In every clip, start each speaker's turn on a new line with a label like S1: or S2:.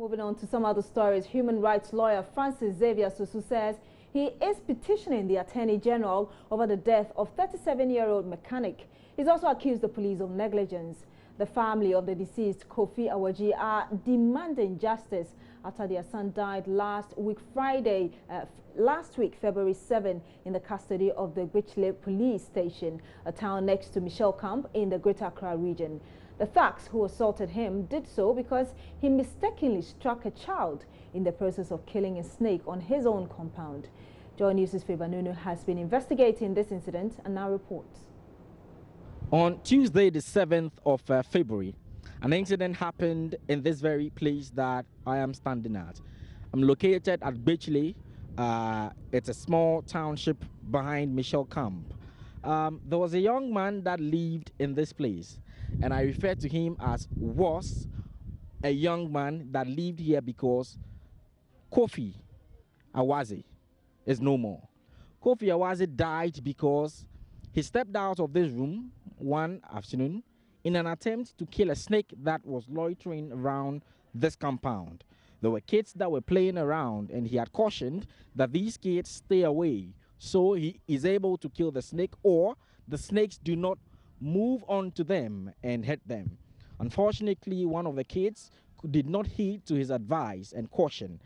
S1: Moving on to some other stories, human rights lawyer Francis Xavier Susu says he is petitioning the Attorney General over the death of 37-year-old mechanic. He's also accused the police of negligence. The family of the deceased, Kofi Awaji, are demanding justice after their son died last week, February 7, in the custody of the Bichle police station, a town next to Michel Camp in the Greater Accra region. The thugs who assaulted him did so because he mistakenly struck a child in the process of killing a snake on his own compound. Joy News' Fabanunu has been investigating this incident and now reports.
S2: On Tuesday, the 7th of February, an incident happened in this very place that I am standing at. I'm located at Bichle. It's a small township behind Michel Camp. There was a young man that lived in this place, and I refer to him as was a young man that lived here because Kofi Awazi is no more. Kofi Awazi died because he stepped out of this room one afternoon in an attempt to kill a snake that was loitering around this compound. There were kids that were playing around, and he had cautioned that these kids stay away, so he is able to kill the snake, or the snakes do not move on to them and hit them. Unfortunately, one of the kids did not heed to his advice and caution.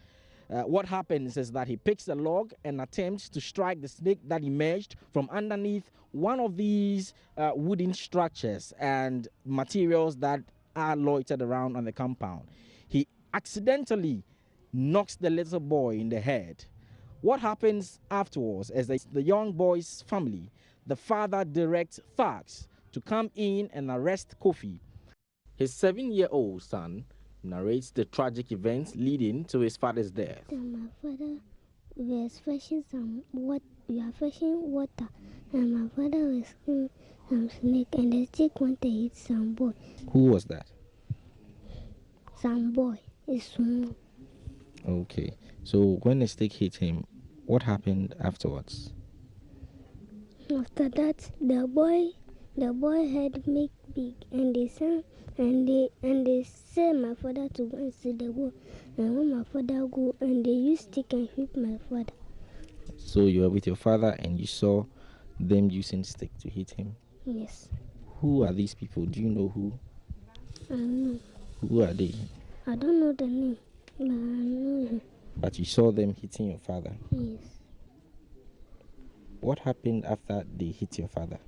S2: What happens is that he picks a log and attempts to strike the snake that emerged from underneath one of these wooden structures and materials that are loitered around on the compound. He accidentally knocks the little boy in the head. What happens afterwards is that the young boy's family, the father directs thugs to come in and arrest Kofi. His 7-year-old son narrates the tragic events leading to his father's death.
S3: My father was fetching some water. We are fetching water, and my father was killing some snake, and the snake wanted to eat some boy.
S2: Who was that?
S3: Some boy. It's small.
S2: Okay. So when the snake hit him, what happened afterwards?
S3: After that, the boy head make big, and they said my father to go and see the boy. And when my father go, and they use stick and hit my father.
S2: So you were with your father and you saw them using stick to hit him?
S3: Yes.
S2: Who are these people? Do you know who?
S3: I know.
S2: Who are they?
S3: I don't know the name, but I know him.
S2: But you saw them hitting your father?
S3: Yes.
S2: What happened after they hit your father?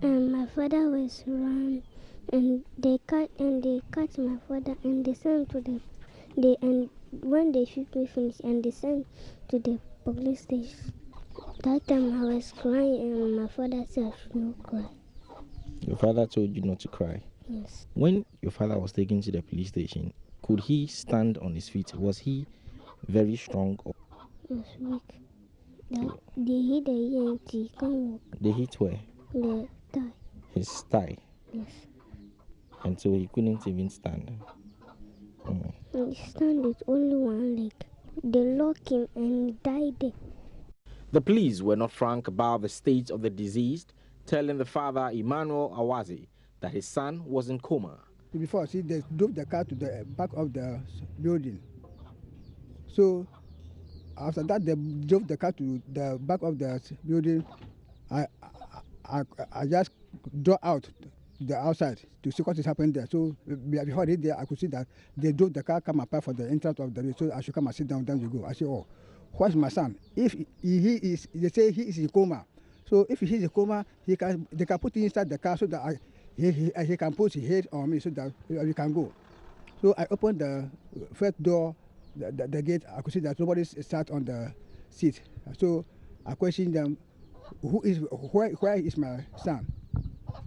S3: And my father was run, and they cut my father, and they sent to and when they shoot me finish, and they sent to the police station. That time I was crying, and my father said I should not cry.
S2: Your father told you not to cry?
S3: Yes.
S2: When your father was taken to the police station, could he stand on his feet? Was he very strong? Or?
S3: He was weak. They hit the ear and he can't walk.
S2: They hit where?
S3: The thigh.
S2: His thigh?
S3: Yes.
S2: And so he couldn't even stand?
S3: And he stand with only one leg. They locked him and he died there.
S2: The police were not frank about the state of the deceased, telling the father, Emmanuel Awazi, that his son was in coma.
S4: Before, see, they drove the car to the back of the building. So after that, they drove the car to the back of the building. I just draw out the outside to see what is happening there. So before they there, I could see that they drove the car, come apart for the entrance of the road. So I should come and sit down. Then you go. I say, oh, where's my son? If he is, they say he is in coma. So if he is in coma, they can put him inside the car so that he can put his head on me so that we can go. So I opened the first door, the gate. I could see that nobody sat on the seat. So I questioned them, where is my son?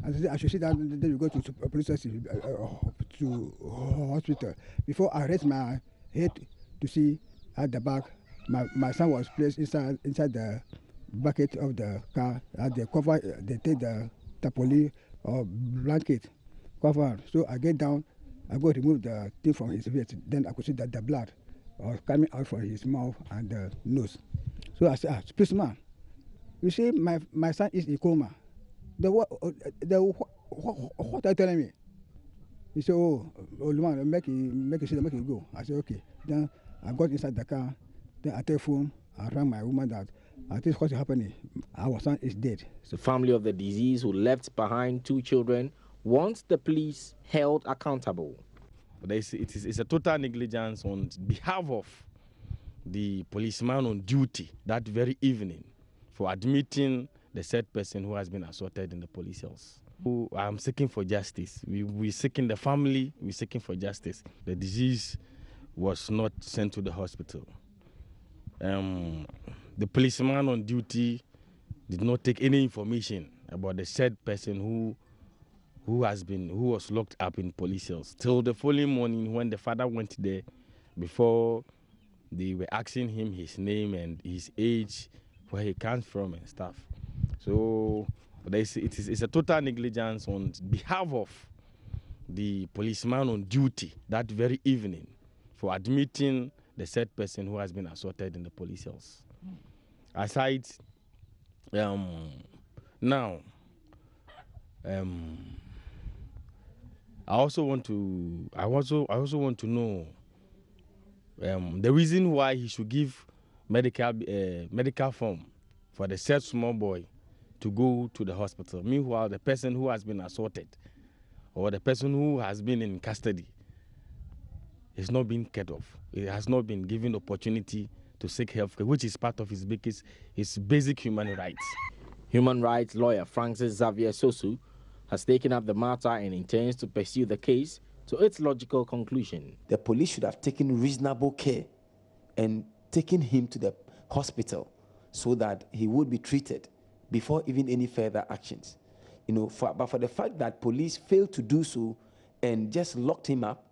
S4: And I should sit down, then we go to police station, to hospital. Before I raised my head to see at the back, my son was placed inside the bucket of the car. They cover, they take the tarpaulin or blanket cover. So I get down, I go remove the thing from his face. Then I could see that the blood was coming out from his mouth and the nose. So I said, please, man, you see, my son is in coma. What are you telling me? He said, oh, old man, make it sit, make it go. I said, okay. Then I got inside the car. Then I telephone. I rang my woman that I think what's happening. Our son is dead.
S2: The family of the deceased, who left behind 2 children, wants the police held accountable.
S5: It's a total negligence on behalf of the policeman on duty that very evening for admitting the said person who has been assaulted in the police cells. I'm seeking for justice. We're seeking the family, we're seeking for justice. The disease was not sent to the hospital. The policeman on duty did not take any information about the said person who was locked up in police cells till the following morning when the father went there before they were asking him his name and his age, where he comes from and stuff. So it's a total negligence on behalf of the policeman on duty that very evening for admitting the said person who has been assaulted in the police cells. Aside, now, I also want to know the reason why he should give medical form for the said small boy to go to the hospital. Meanwhile, the person who has been assaulted or the person who has been in custody is not being cut off. It has not been given opportunity to seek health care, which is part of his basic human rights.
S2: Human rights lawyer Francis Xavier Sosu has taken up the matter and intends to pursue the case to its logical conclusion.
S6: The police should have taken reasonable care and taken him to the hospital so that he would be treated before even any further actions. But for the fact that police failed to do so and just locked him up,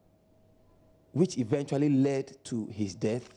S6: which eventually led to his death,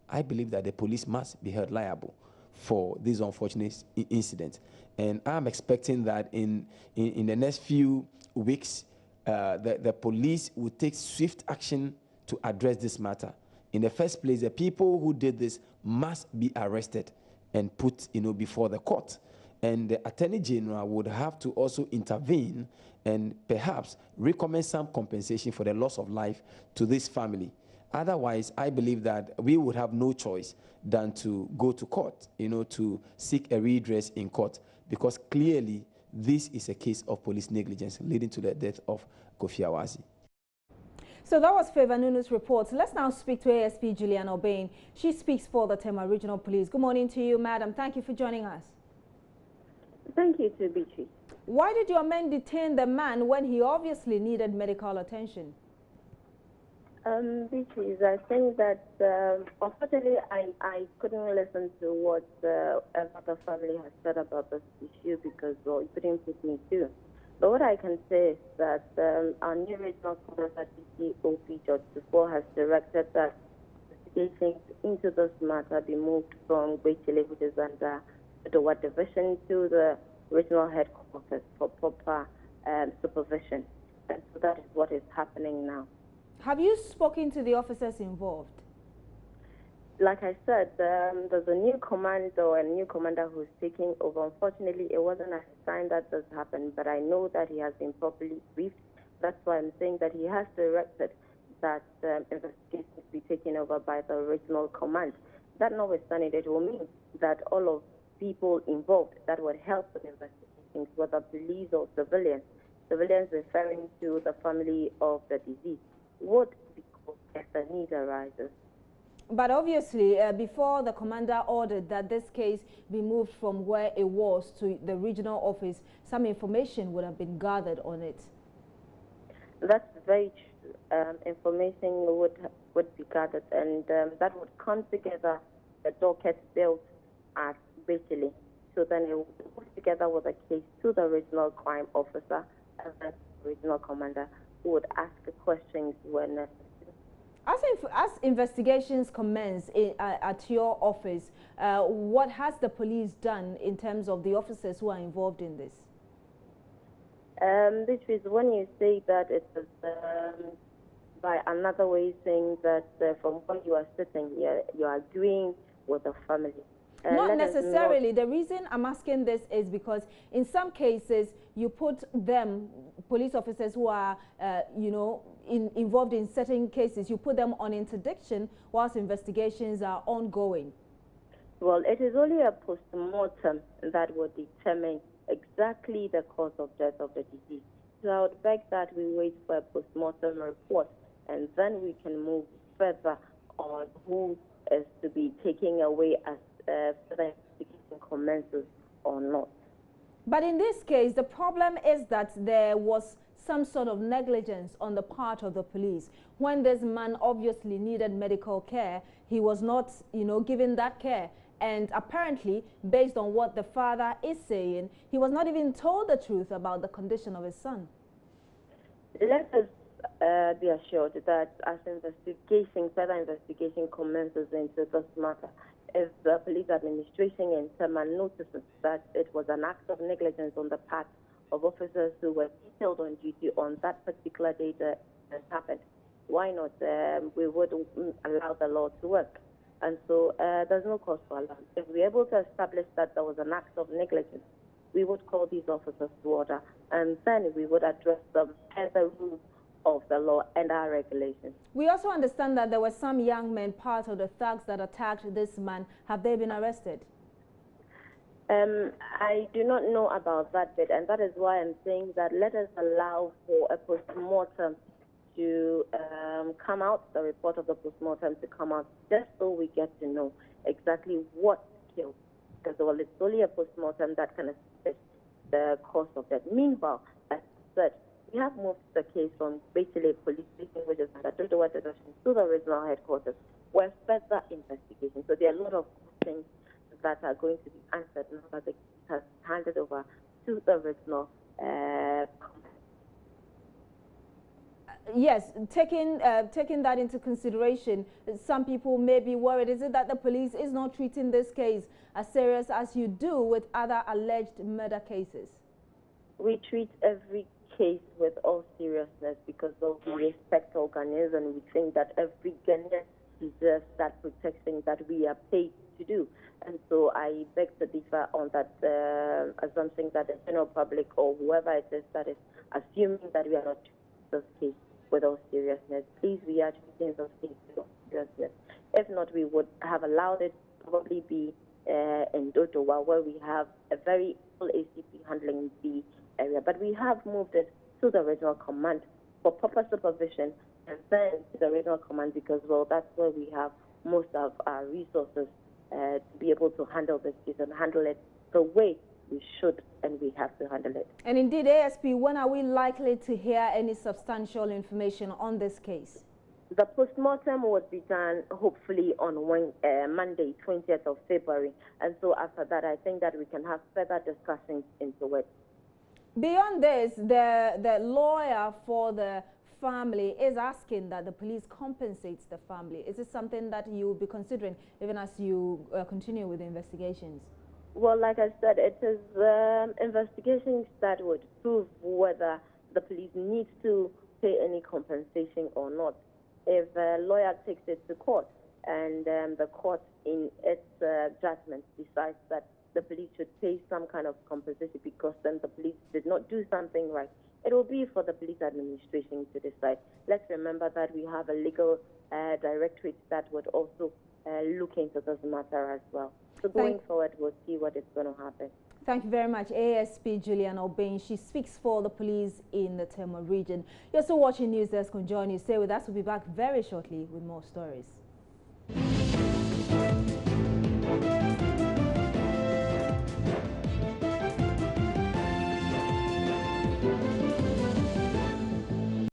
S6: I believe that the police must be held liable for this unfortunate incident. And I'm expecting that in the next few weeks, the police will take swift action to address this matter. In the first place, the people who did this must be arrested and put before the court. And the Attorney General would have to also intervene and perhaps recommend some compensation for the loss of life to this family. Otherwise, I believe that we would have no choice than to go to court, to seek a redress in court, because clearly this is a case of police negligence leading to the death of Kofi Awazi.
S1: So that was Favor Nunu's report. Let's now speak to ASP Julian Obeng. She speaks for the Tema Regional Police. Good morning to you, madam. Thank you for joining us.
S7: Thank you to Beatrice.
S1: Why did your men detain the man when he obviously needed medical attention?
S7: Beatrice, I think that unfortunately I couldn't listen to what another family has said about this issue because it couldn't put me too. But what I can say is that our new regional commander, DCOP George Tufo, has directed that investigations into this matter be moved from Bechele, which is under the What Division, to the regional headquarters for proper supervision. And so that is what is happening now.
S1: Have you spoken to the officers involved?
S7: Like I said, there's a new commander who's taking over. Unfortunately, it wasn't a sign that this happened, but I know that he has been properly briefed. That's why I'm saying that he has directed that investigations be taken over by the regional command. That notwithstanding, it will mean that all of people involved that would help with investigations, whether police or civilians referring to the family of the deceased, would be called if the need arises.
S1: But obviously, before the commander ordered that this case be moved from where it was to the regional office, some information would have been gathered on it.
S7: That's very true. Information would be gathered, and that would come together the docket built at Bechele. So then it would put together with a case to the regional crime officer and then the regional commander, who would ask the questions when necessary.
S1: As investigations commence at your office, what has the police done in terms of the officers who are involved in this?
S7: This is when you say that it is by another way saying that from where you are sitting, you are agreeing with the family.
S1: Not necessarily. The reason I'm asking this is because in some cases you put them police officers who are, you know, involved in certain cases, you put them on interdiction whilst investigations are ongoing?
S7: Well, it is only a post-mortem that would determine exactly the cause of death of the deceased. So I would beg that we wait for a post-mortem report, and then we can move further on who is to be taken away as further investigation commences or not.
S1: But in this case, the problem is that there was some sort of negligence on the part of the police. When this man obviously needed medical care, he was not, you know, given that care. And apparently, based on what the father is saying, he was not even told the truth about the condition of his son.
S7: Let us be assured that as further investigation commences into this matter, if the police administration in Tema notices that it was an act of negligence on the part of officers who were detailed on duty on that particular day that happened, why not? We would allow the law to work. And so there's no cause for alarm. If we're able to establish that there was an act of negligence, we would call these officers to order, and then we would address them as the rules of the law and our regulations.
S1: We also understand that there were some young men part of the thugs that attacked this man. Have they been arrested?
S7: I do not know about that bit, and that is why I'm saying that let us allow for a post-mortem to come out, the report of the post-mortem to come out, just so we get to know exactly what killed. Because, well, it's only a post-mortem that can assess the cause of death. Meanwhile, as I said, we have moved the case from Brutality police station, which is under Dodowa Division, to the regional headquarters, where further investigation. So there are a lot of things that are going to be answered now that the case has handed over to the regional
S1: Yes, taking that into consideration, some people may be worried. Is it that the police is not treating this case as serious as you do with other alleged murder cases?
S7: We treat every case with all seriousness because we respect all Ghanaians, and we think that every Ghanaian deserves that protection that we are paid to do. And so I beg to differ on that assumption that the general public or whoever it is that is assuming that we are not treating this case with all seriousness. Please, we are treating this case with all seriousness. If not, we would have allowed it probably be in Dodowa, where we have a very full ACP handling the area. But we have moved it to the regional command for proper supervision, and then to the regional command because, well, that's where we have most of our resources to be able to handle this case and handle it the way we should and we have to handle it.
S1: And indeed, ASP, when are we likely to hear any substantial information on this case?
S7: The postmortem would be done hopefully on Monday, 20th of February. And so after that, I think that we can have further discussions into it.
S1: Beyond this, the lawyer for the family is asking that the police compensates the family. Is this something that you will be considering even as you continue with the investigations?
S7: Well, like I said, it is investigations that would prove whether the police needs to pay any compensation or not. If a lawyer takes it to court and the court in its judgment decides that the police should pay some kind of compensation because then the police did not do something right, it will be for the police administration to decide. Let's remember that we have a legal directorate that would also look into this matter as well. So going forward, we'll see what is going to happen.
S1: Thank you very much, ASP Julian Obeng. She speaks for the police in the Tema region. You're still watching News Desk on Join You. Stay with us. We'll be back very shortly with more stories.